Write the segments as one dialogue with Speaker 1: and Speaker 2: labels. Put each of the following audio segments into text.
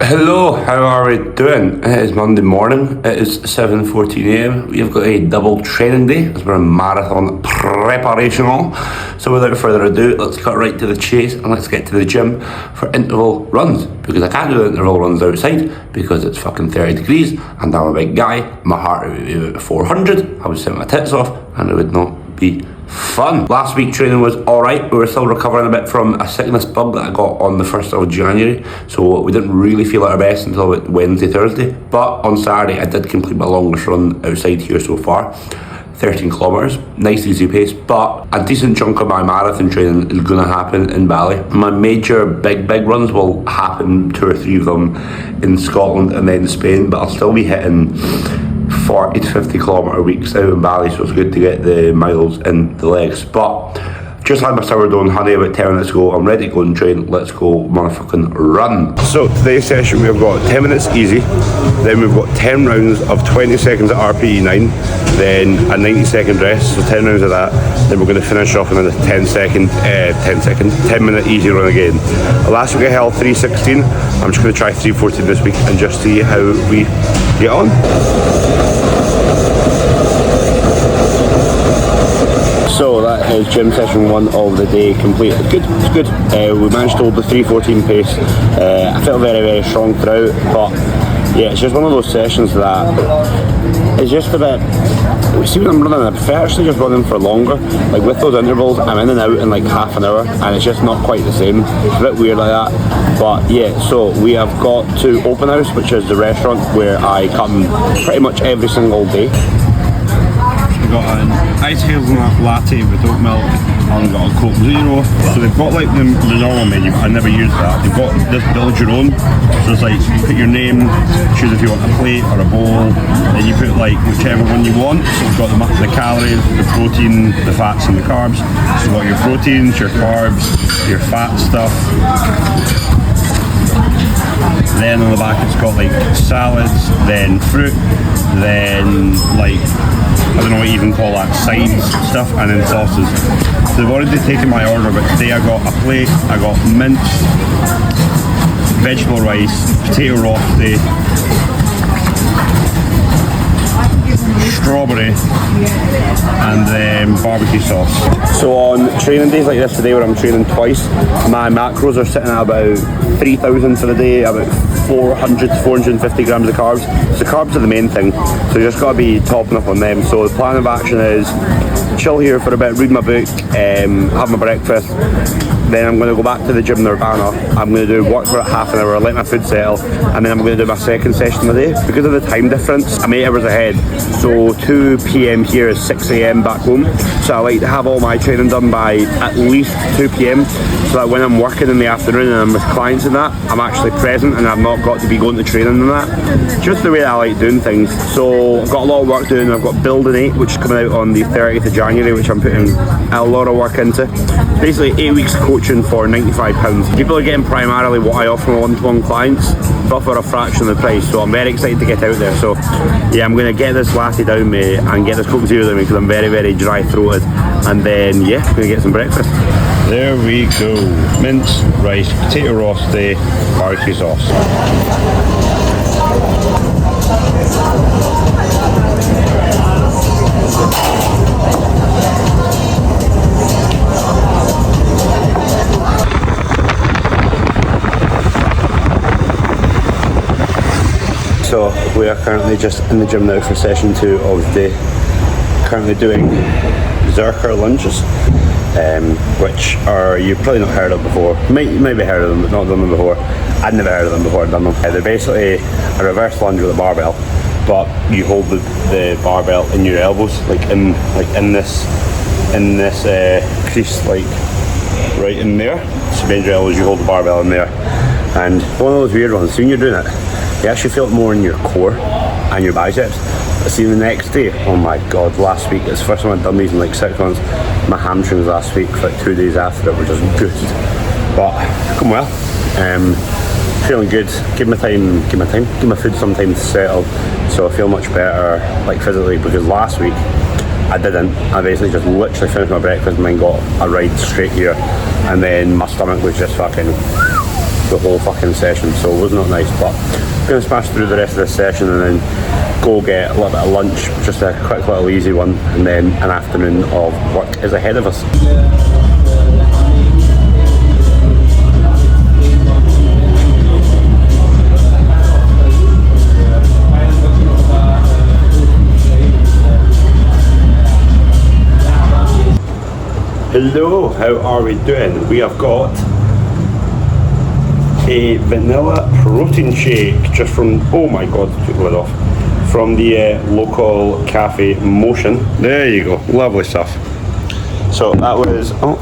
Speaker 1: Hello, how are we doing? It is Monday morning, it is 7:14 a.m. We've got a double training day as we're in marathon preparational. So without further ado, let's cut right to the chase and let's get to the gym for interval runs. Because I can't do the interval runs outside because it's fucking 30 degrees and I'm a big guy. My heart rate would be about 400, I would set my tits off and it would not be fun. Last week training was alright. We were still recovering a bit from a sickness bug that I got on the 1st of January, so we didn't really feel at our best until about Wednesday, Thursday. But on Saturday I did complete my longest run outside here so far, 13 kilometres, nice easy pace, but a decent chunk of my marathon training is going to happen in Bali. My major big runs will happen, 2 or 3 of them in Scotland and then Spain, but I'll still be hitting 40 to 50 kilometre weeks out in Bali, so it's good to get the miles in the legs. But just had my sourdough and honey about 10 minutes ago. I'm ready to go and train. Let's go motherfucking run. So today's session we've got 10 minutes easy, then we've got 10 rounds of 20 seconds at RPE 9, then a 90-second rest, so 10 rounds of that. Then we're going to finish off in a 10 minute easy run again. Last week I held 3:16. I'm just going to try 3:14 this week and just see how we get on. So that is gym session 1 of the day complete. It's good. We managed to hold the 3:14 pace. I felt very strong throughout, but yeah, it's just one of those sessions that it's just a bit. See, when I'm running, I prefer actually just running for longer. Like with those intervals, I'm in and out in like half an hour, and it's just not quite the same. It's a bit weird like that. But yeah, so we have got to Open House, which is the restaurant where I come pretty much every single day. We've got an ice hazelnut latte with oat milk and we've got a Coke Zero. So they've got like the normal menu, but I never use that. They've got this build your own. So it's like put your name, choose if you want a plate or a bowl, then you put like whichever one you want. So we've got the calories, the protein, the fats and the carbs. So you've got your proteins, your carbs, your fat stuff. Then on the back it's got like salads, then fruit, then like I don't know what you even call that, sides stuff, and then sauces. So they've already taken my order, but today I got a plate, I got mince, vegetable rice, potato rosti, strawberry, and then barbecue sauce. So on training days like this today where I'm training twice, my macros are sitting at about 3,000 for the day, about 400 to 450 grams of carbs. So carbs are the main thing, so you just got to be topping up on them. So the plan of action is chill here for a bit, read my book, have my breakfast, then I'm going to go back to the gym Nirvana. I'm going to do work for half an hour, let my food settle, and then I'm going to do my second session of the day. Because of the time difference, I'm 8 hours ahead, so 2 p.m. here is 6 a.m. back home. So I like to have all my training done by at least 2 p.m. so that when I'm working in the afternoon and I'm with clients and that, I'm actually present and I've not got to be going to training and that. Just the way that I like doing things. So I've got a lot of work doing. I've got Building 8, which is coming out on the 30th of January, which I'm putting a lot of work into. Basically 8 weeks coaching for £95. People are getting primarily what I offer my one-to-one clients, but for a fraction of the price. So I'm very excited to get out there. So yeah, I'm going to get this latte down me and get this Coke Zero down me because I'm very dry throated. And then yeah, I'm going to get some breakfast. There we go. Mince, rice, potato rosti, barbecue sauce. So we are currently just in the gym now for session 2 of the day. Currently doing Zercher lunges, which are you've probably not heard of before. You might be heard of them, but not done them before. I'd never heard of them before. I'd done them. They're basically a reverse lunge with a barbell, but you hold the barbell in your elbows, like in this crease, like right in there. So bend your elbows, you hold the barbell in there, and one of those weird ones. So when you're doing it, you actually feel it more in your core and your biceps. But see, the next day, oh my god, last week, it's the first time I've done these in like 6 months. My hamstrings last week, for like 2 days after it, were just goosed. But come well. Feeling good. Give my food some time to settle. So I feel much better, like physically, because last week I didn't. I basically just literally finished my breakfast and then got a ride straight here, and then my stomach was just fucking the whole fucking session, so it was not nice. But I'm going to smash through the rest of this session and then go get a little bit of lunch, just a quick little easy one, and then an afternoon of work is ahead of us. Hello, how are we doing? We have got a vanilla protein shake just from, oh my god, took the lid off, from the local cafe Motion. There you go, lovely stuff. So that was, oh,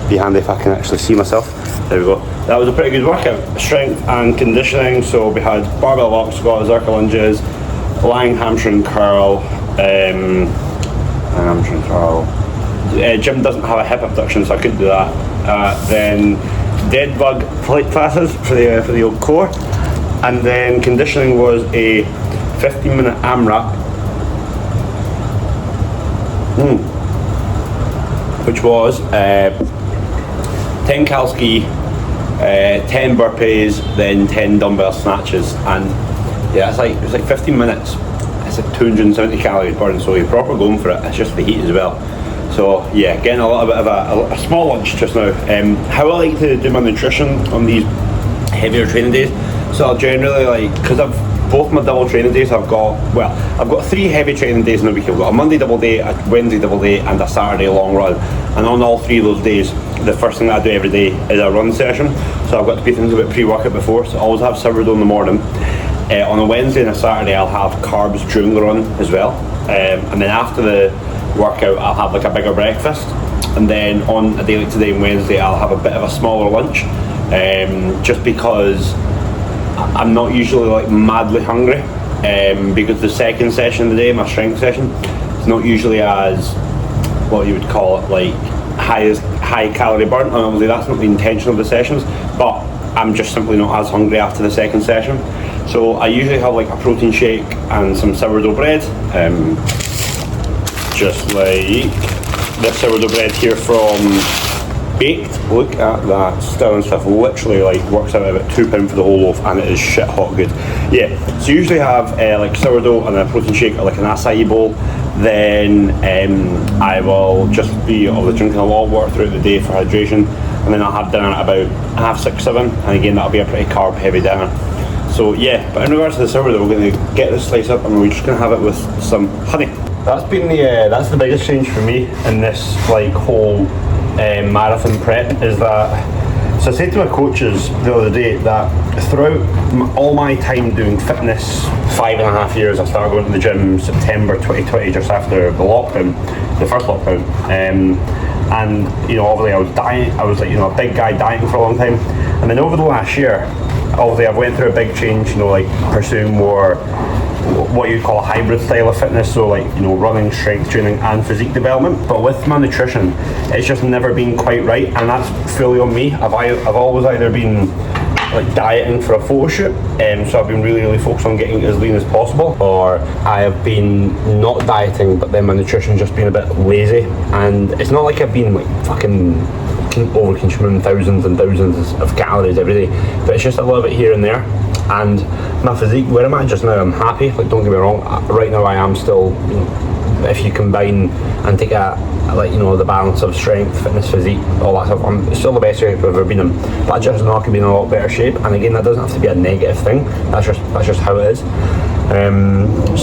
Speaker 1: be handy if I can actually see myself. There we go. That was a pretty good workout, strength and conditioning. So we had barbell walk, squat, zerka lunges, lying hamstring curl, Jim doesn't have a hip abduction, so I couldn't do that. Then dead bug plate classes for the old core, and then conditioning was a 15-minute AMRAP, which was 10 cal ski, 10 burpees, then 10 dumbbell snatches, and yeah, it's like 15 minutes. It's like 270 calories burn, so you're proper going for it. It's just the heat as well. So yeah, getting a little bit of a small lunch just now. How I like to do my nutrition on these heavier training days. So I'll generally, like, because I've both my double training days, I've got 3 heavy training days in a week. I've got a Monday double day, a Wednesday double day, and a Saturday long run. And on all 3 of those days, the first thing that I do every day is a run session. So I've got to be thinking about pre-workout before. So I always have sourdough in the morning. On a Wednesday and a Saturday, I'll have carbs during the run as well. And then after the workout, I'll have like a bigger breakfast, and then on a day like today, Wednesday, I'll have a bit of a smaller lunch, just because I'm not usually like madly hungry, because the second session of the day, my strength session, it's not usually as, what you would call it, like high calorie burn, and obviously that's not the intention of the sessions, but I'm just simply not as hungry after the second session. So I usually have like a protein shake and some sourdough bread, just like this sourdough bread here from Baked. Look at that sterling stuff, literally like works out about £2 for the whole loaf, and it is shit hot good. Yeah, so usually have like sourdough and a protein shake or like an acai bowl. Then I will just be drinking a lot of water throughout the day for hydration, and then I'll have dinner at about 6:30, 7, and again that'll be a pretty carb heavy dinner. So yeah, but in regards to the sourdough, we're going to get this slice up and we're just going to have it with some honey. That's been that's the biggest change for me in this like whole marathon prep, is that, so I said to my coaches the other day that throughout all my time doing fitness, 5.5 years, I started going to the gym September 2020, just after the lockdown, the first lockdown, and you know, obviously I was dieting, I was like, you know, a big guy dieting for a long time, and then over the last year, obviously I've went through a big change, you know, like pursuing more what you'd call a hybrid style of fitness, so like, you know, running, strength training and physique development. But with my nutrition, it's just never been quite right, and that's fully on me. I've always either been like dieting for a photo shoot, so I've been really focused on getting as lean as possible, or I have been not dieting, but then my nutrition just been a bit lazy. And it's not like I've been like fucking over consuming thousands and thousands of calories every day, but it's just a little bit here and there. And my physique, where I'm at just now, I'm happy, like don't get me wrong, right now I am still, you know, if you combine and take a, like, you know, the balance of strength, fitness, physique, all that stuff, I'm still the best shape I've ever been in, but I just know I could be in a lot better shape. And again, that doesn't have to be a negative thing, that's just how it is.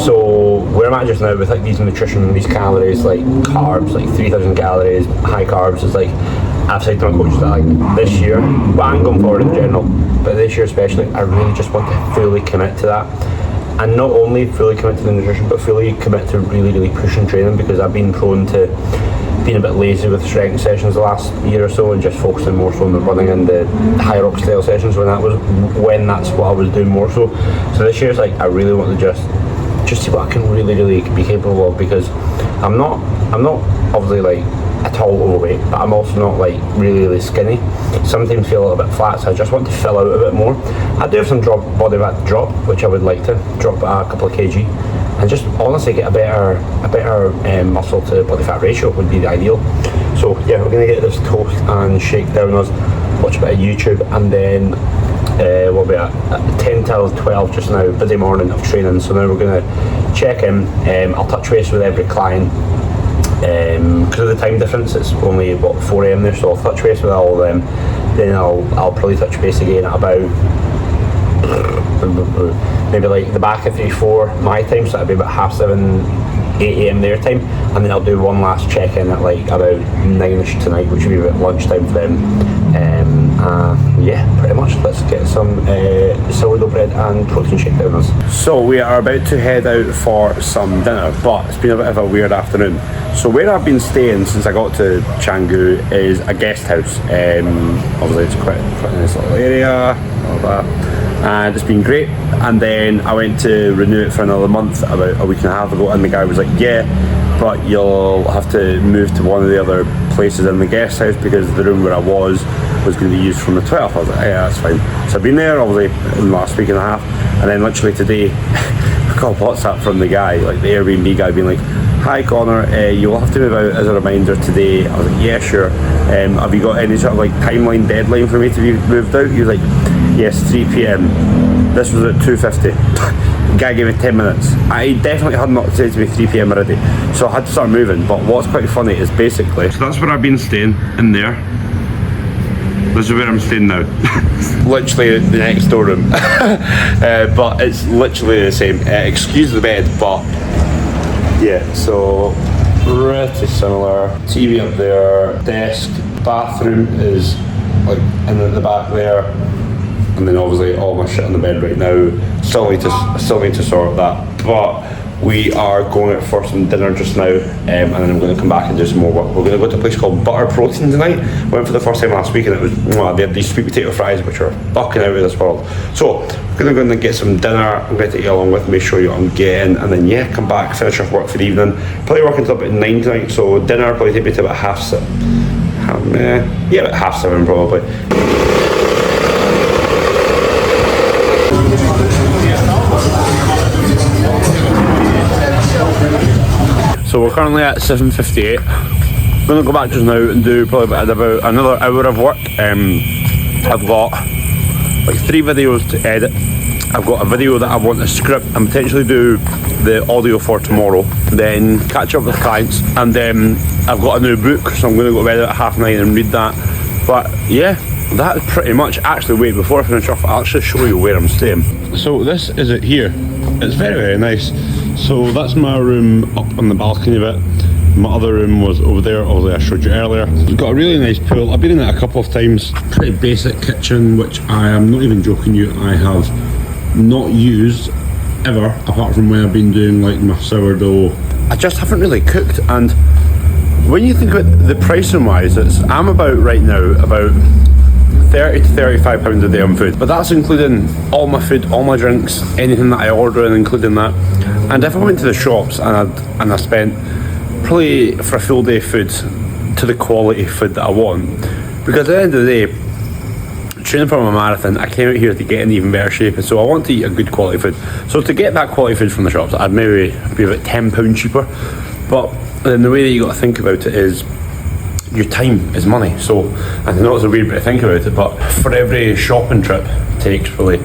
Speaker 1: So where I'm at just now with like these nutrition, these calories, like carbs, like 3,000 calories, high carbs, is like, I've said to my coaches that like this year, but I'm going forward in general, but this year especially, I really just want to fully commit to that. And not only fully commit to the nutrition, but fully commit to really pushing training, because I've been prone to being a bit lazy with strength sessions the last year or so, and just focusing more so on the running and the higher up style sessions when that's what I was doing more so. So this year's like, I really want to just see what I can really be capable of, because I'm not obviously like at all overweight, but I'm also not like really skinny. Sometimes feel a little bit flat, so I just want to fill out a bit more. I do have some body fat drop, which I would like to drop a couple of kg, and just honestly get a better muscle to body fat ratio would be the ideal. So yeah, we're gonna get this toast and shake down us, watch a bit of YouTube, and then We'll be at 10 till 12 just now, busy morning of training, so now we're going to check in. I'll touch base with every client because of the time difference. It's only what 4 a.m. there, so I'll touch base with all of them. Then I'll probably touch base again at about maybe like the back of 3-4 my time, so that'll be about 7:30, 8 a.m. their time, and then I'll do one last check-in at like about 9ish tonight, which will be about lunchtime for them. Yeah, pretty much. Let's get some sourdough bread and protein shake down us. So we are about to head out for some dinner, but it's been a bit of a weird afternoon. So where I've been staying since I got to Canggu is a guest house. Obviously it's quite a nice little area, all that. And it's been great. And then I went to renew it for another month about a week and a half ago, and the guy was like, yeah, but you'll have to move to one of the other places in the guest house because the room where I was going to be used from the 12th. I was like, yeah, that's fine. So I've been there obviously in the last week and a half, and then literally today I got a WhatsApp from the guy, like the Airbnb guy, being like, hi Connor, you'll have to move out as a reminder today. I was like, yeah, sure. Have you got any sort of like timeline deadline for me to be moved out? He was like, yes, 3 p.m. This was at 2:50. The guy gave me 10 minutes. I definitely had not said to me 3 p.m. already, so I had to start moving. But what's quite funny is basically, so that's where I've been staying, in there. This is where I'm staying now. Literally the next door room. But it's literally the same. Excuse the bed, but yeah, so pretty similar. TV up there, desk, bathroom is like in the back there, and then obviously all my shit on the bed right now. Still need to sort that, but we are going out for some dinner just now, and then I'm going to come back and do some more work. We're going to go to a place called Butter Protein tonight. Went for the first time last week, and it was they had these sweet potato fries which are fucking out of this world. So we're going to go in and get some dinner. I'm going to take you along with me, show you what I'm getting, and then yeah, come back, finish off work for the evening. Probably working until about 9 tonight, so dinner probably take me to about about 7:30 probably. So we're currently at 7:58. I'm going to go back just now and do probably about another hour of work. I've got like 3 videos to edit. I've got a video that I want to script and potentially do the audio for tomorrow, then catch up with clients, and then I've got a new book, so I'm going to go to bed at 9:30 and read that. But yeah, that's pretty much. Actually, wait, before I finish off, I'll actually show you where I'm staying. So this is it here. It's very, very nice. So that's my room up on the balcony bit. My other room was over there, although I showed you earlier. It's got a really nice pool. I've been in it a couple of times. Pretty basic kitchen, which I am not even joking you, I have not used ever, apart from when I've been doing like my sourdough. I just haven't really cooked, and when you think about the pricing wise, I'm about right now about 30 to 35 pounds a day on food, but that's including all my food, all my drinks, anything that I order, and including that. And if I went to the shops and I spent probably for a full day food to the quality food that I want, because at the end of the day, training for my marathon, I came out here to get in even better shape, and so I want to eat a good quality food. So to get that quality food from the shops, I'd maybe be about £10 cheaper. But then the way that you got to think about it is your time is money. So I know it's a weird way to think about it, but for every shopping trip takes probably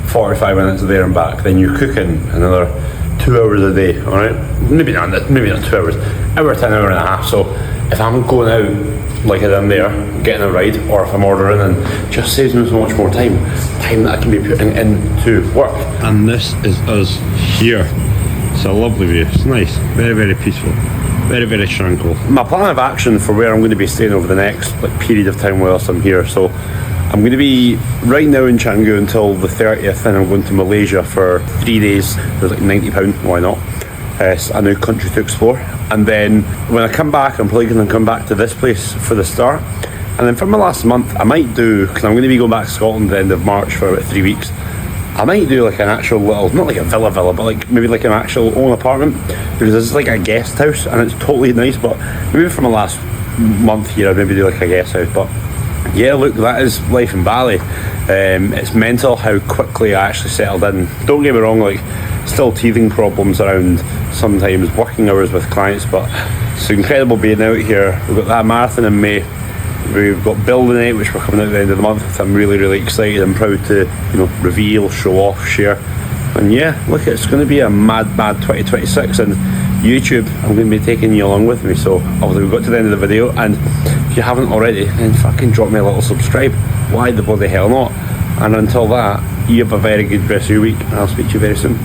Speaker 1: 45 minutes there and back, then you're cooking another 2 hours a day, all right? Maybe not 2 hours, hour to an hour and a half. So if I'm going out like I'm there, getting a ride, or if I'm ordering, and just saves me so much more time that I can be putting into work. And this is us here. It's a lovely view. It's nice, very, very peaceful, very, very tranquil. My plan of action for where I'm going to be staying over the next period of time whilst I'm here. So I'm going to be right now in Canggu until the 30th, and I'm going to Malaysia for 3 days. There's like £90, why not? It's a new country to explore. And then when I come back, I'm probably going to come back to this place for the start. And then for my last month, I might do, because I'm going to be going back to Scotland at the end of March for about 3 weeks, I might do like an actual little, not like a villa, but like maybe like an actual own apartment, because this is like a guest house and it's totally nice. But maybe for my last month here, I'd maybe do like a guest house. But yeah, look, that is life in Bali. It's mental how quickly I actually settled in. Don't get me wrong, like still teething problems around sometimes working hours with clients, but it's incredible being out here. We've got that marathon in May, We've got building it, which we're coming out at the end of the month. I'm really excited. I'm proud to, you know, reveal, show off, share. And yeah, look, it's going to be a mad 2026, and YouTube, I'm going to be taking you along with me. So obviously we've got to the end of the video, and if you haven't already, then fucking drop me a little subscribe. Why the bloody hell not? And until that, you have a very good rest of your week, and I'll speak to you very soon.